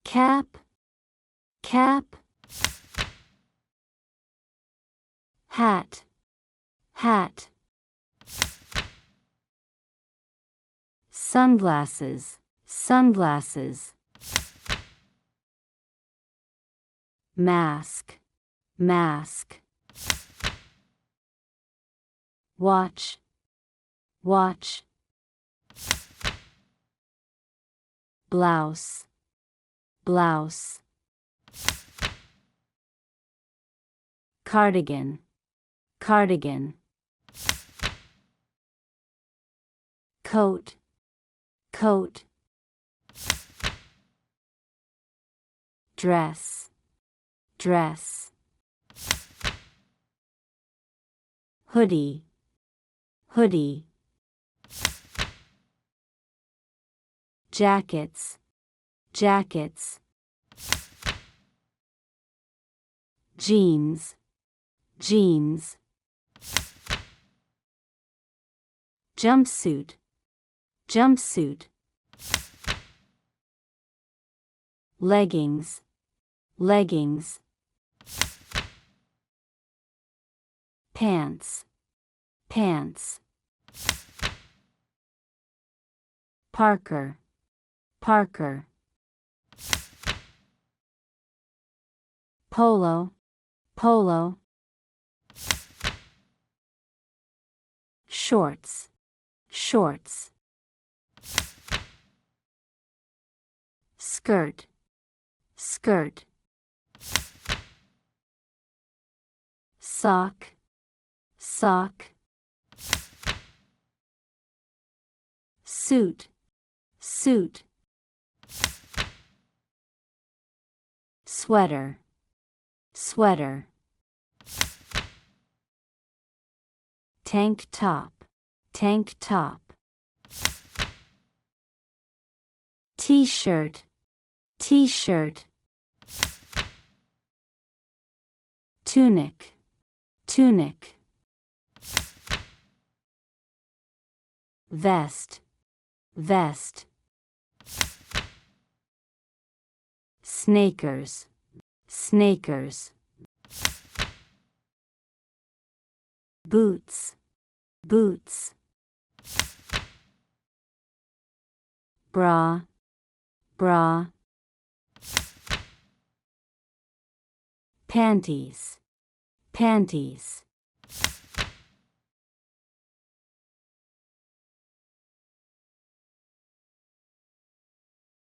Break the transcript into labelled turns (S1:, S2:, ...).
S1: cap, cap. Hat, hat. Sunglasses, sunglasses. Mask, mask. Watch, watch. Blouse, blouse. Cardigan, cardigan. Coat, coat. Dress, dress. Hoodie, hoodie. Jackets, jackets. Jeans, jeans. Jumpsuit, jumpsuit. Leggings, leggings. Pants, pants. Parker, Parker. Polo, polo. Shorts, shorts. Skirt, skirt. Sock, sock. Suit, suit. Sweater, sweater. Tank top, tank top. T-shirt, t-shirt. Tunic, tunic. Vest, vest. Snakers, snakers. Boots, boots. Bra, bra. Panties, panties.